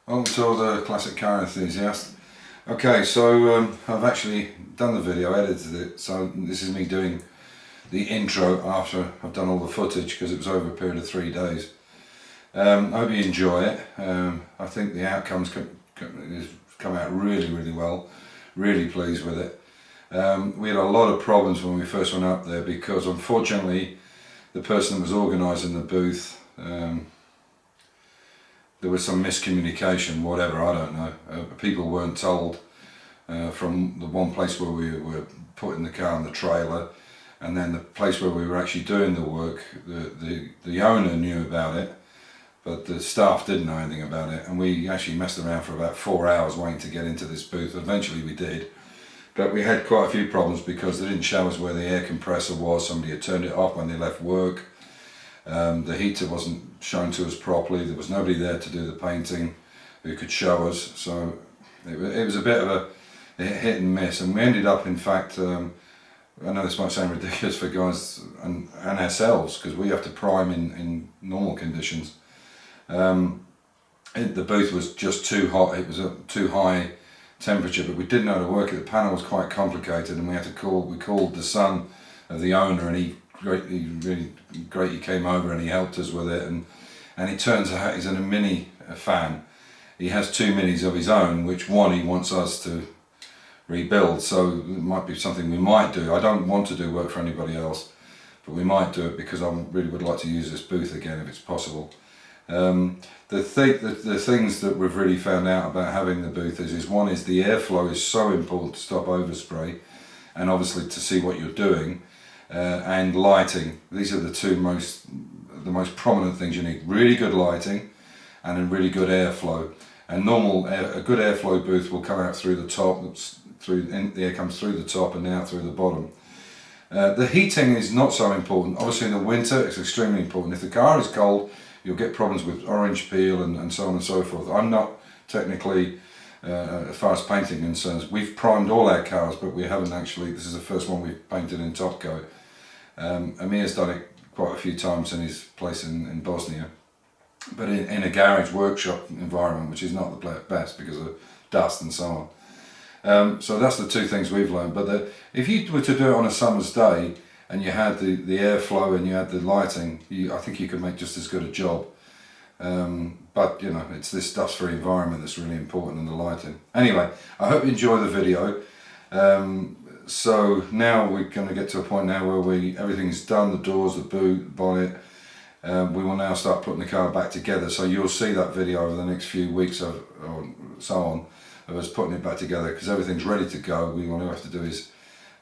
On to the classic car enthusiast. Okay, so I've actually done the video, edited it, so this is me doing the intro after I've done all the footage because it was over a period of 3 days. I hope you enjoy it. I think the outcome's come out really well. Really pleased with it. We had a lot of problems when we first went up there because unfortunately the person that was organising the booth, there was some miscommunication, whatever, I don't know. People weren't told from the one place where we were putting the car in the trailer, and then the place where we were actually doing the work, the owner knew about it, but the staff didn't know anything about it, and we actually messed around for about 4 hours waiting to get into this booth. Eventually we did, but we had quite a few problems because they didn't show us where the air compressor was. Somebody had turned it off when they left work. The heater wasn't shown to us properly. There was nobody there to do the painting who could show us, so it was a bit of a hit and miss, and we ended up, in fact, I know this might sound ridiculous for guys and ourselves because we have to prime in normal conditions. The booth was just too hot. It was a too high temperature, but we didn't know how to work it. The panel was quite complicated, and we called the son of the owner, and he came over and he helped us with it, and it turns out he's in a mini fan. He has 2 minis of his own, which one he wants us to rebuild, so it might be something we might do. I don't want to do work for anybody else, but we might do it because I really would like to use this booth again if it's possible. The things that we've really found out about having the booth is one is the airflow is so important to stop overspray, and obviously to see what you're doing, and lighting. These are the most prominent things you need. Really good lighting and a really good airflow. And a good airflow booth will come out through the top. The air comes through the top and out through the bottom. The heating is not so important. Obviously in the winter it's extremely important. If the car is cold, you'll get problems with orange peel and so on and so forth. I'm not technically, as far as painting concerns, we've primed all our cars, but we haven't actually, this is the first one we've painted in top coat. Amir's done it quite a few times in his place in Bosnia, but in a garage workshop environment, which is not the best because of dust and so on. So that's the 2 things we've learned. But if you were to do it on a summer's day and you had the airflow and you had the lighting, I think you could make just as good a job. But you know, it's this dust-free environment that's really important, and the lighting. Anyway, I hope you enjoy the video. So now we're going to get to a point now where everything's done, the doors, the boot, the bonnet. We will now start putting the car back together, so you'll see that video over the next few weeks or so on of us putting it back together because everything's ready to go. All we have to do is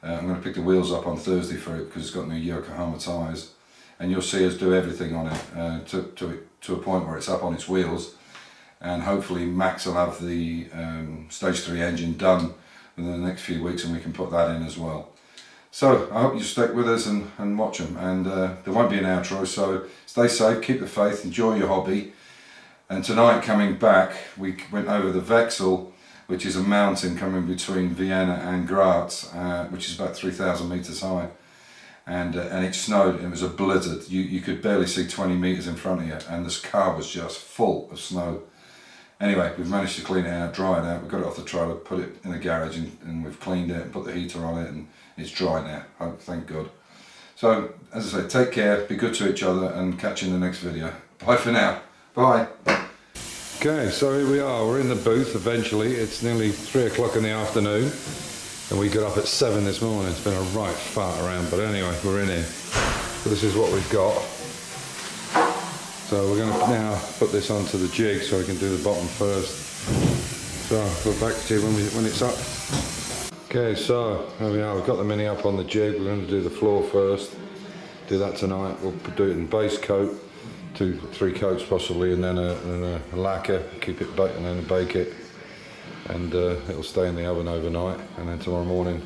I'm going to pick the wheels up on Thursday for it because it's got new Yokohama tyres, and you'll see us do everything on it to a point where it's up on its wheels, and hopefully Max will have the stage 3 engine done within the next few weeks and we can put that in as well. So I hope you stick with us and watch them, and there won't be an outro, so stay safe, keep the faith, enjoy your hobby. And tonight, coming back, we went over the Vexel, which is a mountain coming between Vienna and Graz, which is about 3,000 meters high, and it snowed. It was a blizzard. You could barely see 20 meters in front of you, and this car was just full of snow. Anyway, we've managed to clean it out, dry it out. We've got it off the trailer, put it in the garage, and we've cleaned it and put the heater on it, and it's dry now. Oh, thank God. So, as I say, take care, be good to each other, and catch you in the next video. Bye for now. Bye. Okay, so here we are. We're in the booth eventually. It's nearly 3 o'clock in the afternoon, and we got up at 7 this morning. It's been a right fart around, but anyway, we're in here. So this is what we've got. So we're going to now put this onto the jig so we can do the bottom first. So we're back to you when it's up. Okay, so here we are. We've got the Mini up on the jig. We're going to do the floor first. Do that tonight. We'll do it in base coat, 2-3 coats possibly, and then a lacquer. Keep it baked and then bake it, and it'll stay in the oven overnight. And then tomorrow morning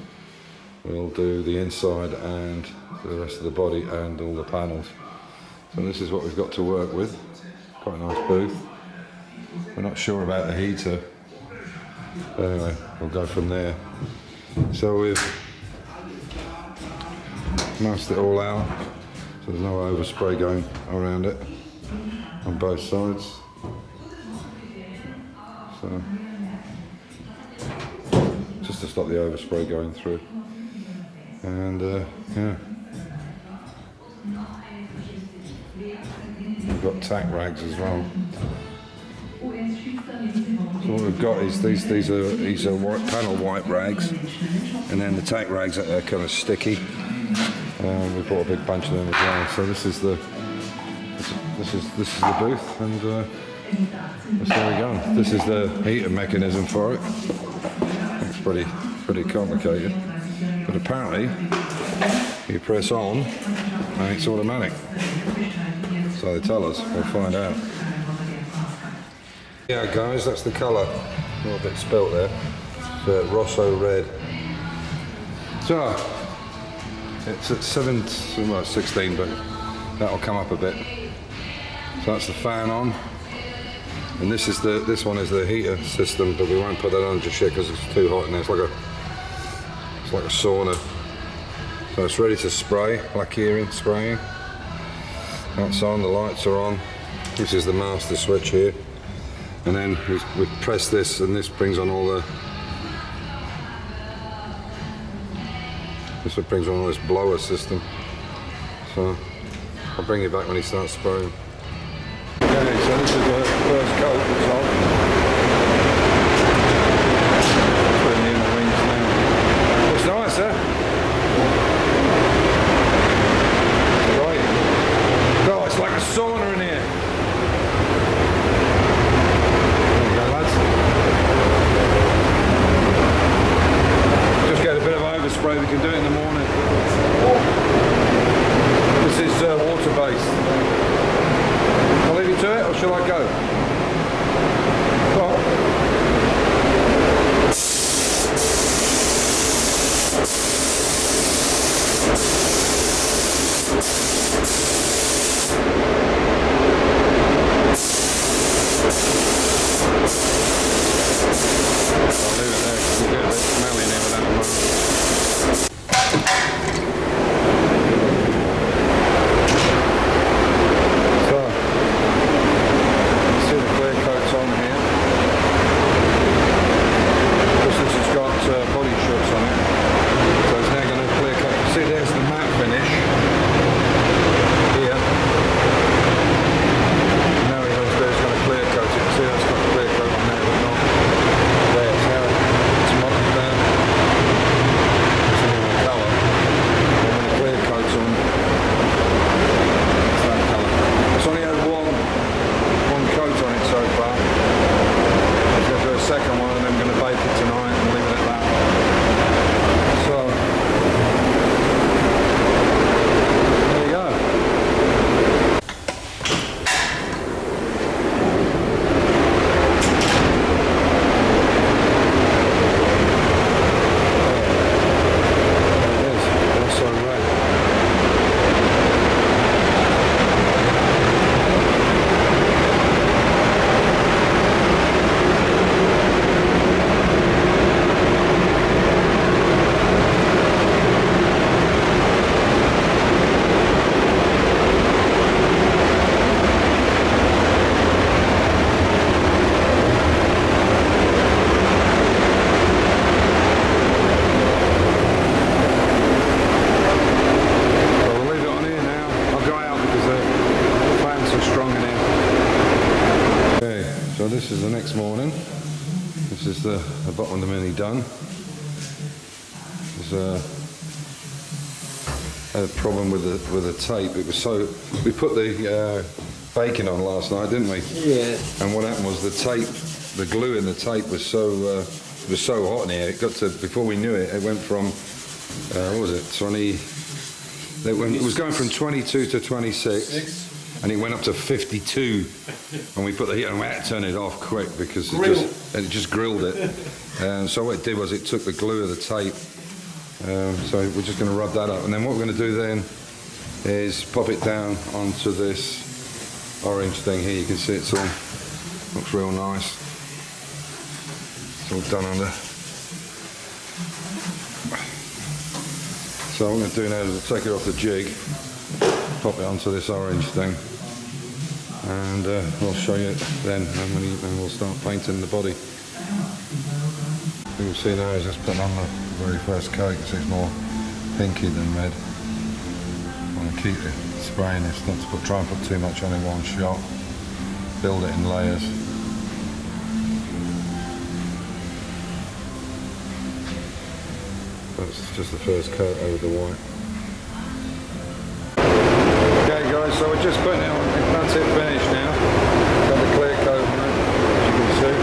we'll do the inside and the rest of the body and all the panels. So this is what we've got to work with. Quite a nice booth. We're not sure about the heater. But anyway, we'll go from there. So we've masked it all out, so there's no overspray going around it on both sides. So, just to stop the overspray going through. And yeah, we've got tack rags as well. So what we've got is these are white panel white rags, and then the tack rags that are kind of sticky. We bought a big bunch of them as well. So this is the booth, and there we go. This is the heater mechanism for it. It's pretty complicated, but apparently you press on and it's automatic. So they tell us. We'll find out. Yeah, guys, that's the colour. A little bit spilt there. It's Rosso red. So it's at 16, but that'll come up a bit. So that's the fan on, and this one is the heater system, but we won't put that on just yet because it's too hot in there. It's like a sauna. So it's ready to spray, black hearing spraying. That's on. The lights are on. This is the master switch here. And then we press this, and this brings on all the. This brings on all this blower system. So I'll bring it back when he starts spraying. Okay, so this is the first coat that's on. Putting in the wings now. Looks nice, huh? Right. Oh, it's like a sauna in here. Spray, we can do it in the morning. This is water based. I'll leave you to it, or shall I go? Come on. I'll leave it there because we'll get a bit smelly in here without a moment. This is the next morning. This is the bottom of the mini done. There's a problem with the tape. It was so, we put the bacon on last night, didn't we? Yeah. And what happened was the tape, the glue in the tape was so hot in here. It got to, before we knew it, it went from what was it? 20. It was going from 22 to 26. And it went up to 52 when we put the heat on. We had to turn it off quick because it just grilled it. So what it did was it took the glue of the tape. So we're just going to rub that up. And then what we're going to do then is pop it down onto this orange thing here. You can see it's all, looks real nice. It's all done under. So what I'm going to do now is take it off the jig, pop it onto this orange thing. and we'll show you then, and we'll start painting the body. You can see now he's just putting on the very first coat, so it's more pinky than red. I want to keep it spraying this, not to try and put too much on in one shot. Build it in layers. That's just the first coat over the white. Okay guys, so we're just putting it on. That's it finished now. Got the clear coat on it, as you can see.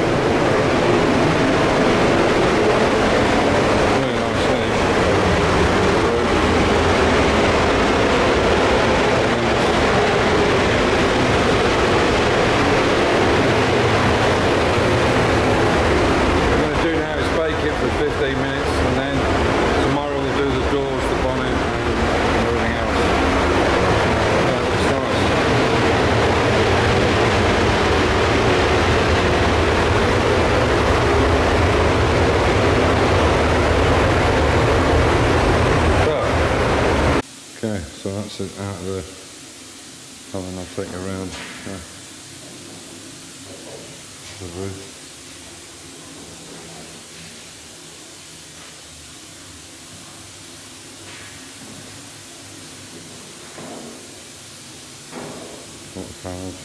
Okay, so that's it out of the oven. I'll take it around the roof. Water panels.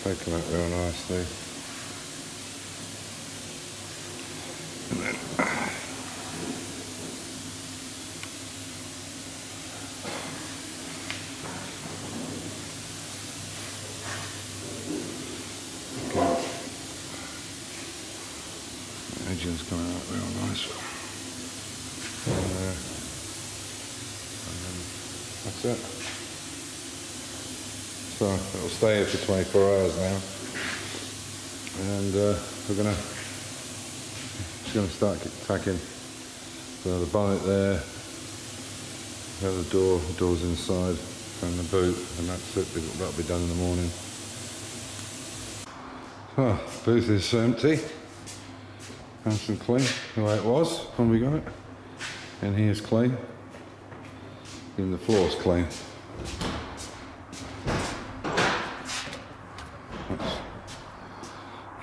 Taking that real nicely. And then edges coming out real nice. And then that's it. So it'll stay here for 24 hours now, and we're just gonna start tacking. So the bonnet there, the door's inside, and the boot, and that's it. That'll be done in the morning. Oh, booth is empty. Nice and clean, the way it was when we got it. And here's clean. Even the floor's clean.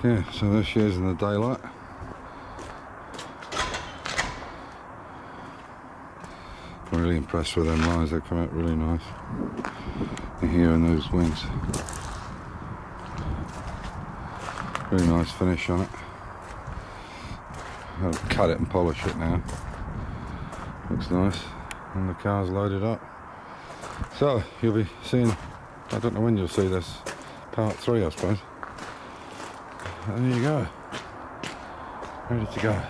Yeah, so there she is in the daylight. I'm really impressed with them lines, they come out really nice. And here in those wings. Really nice finish on it. I'll cut it and polish it now. Looks nice. And the car's loaded up. So you'll be seeing, I don't know when you'll see this, part 3 I suppose. And there you go. Ready to go.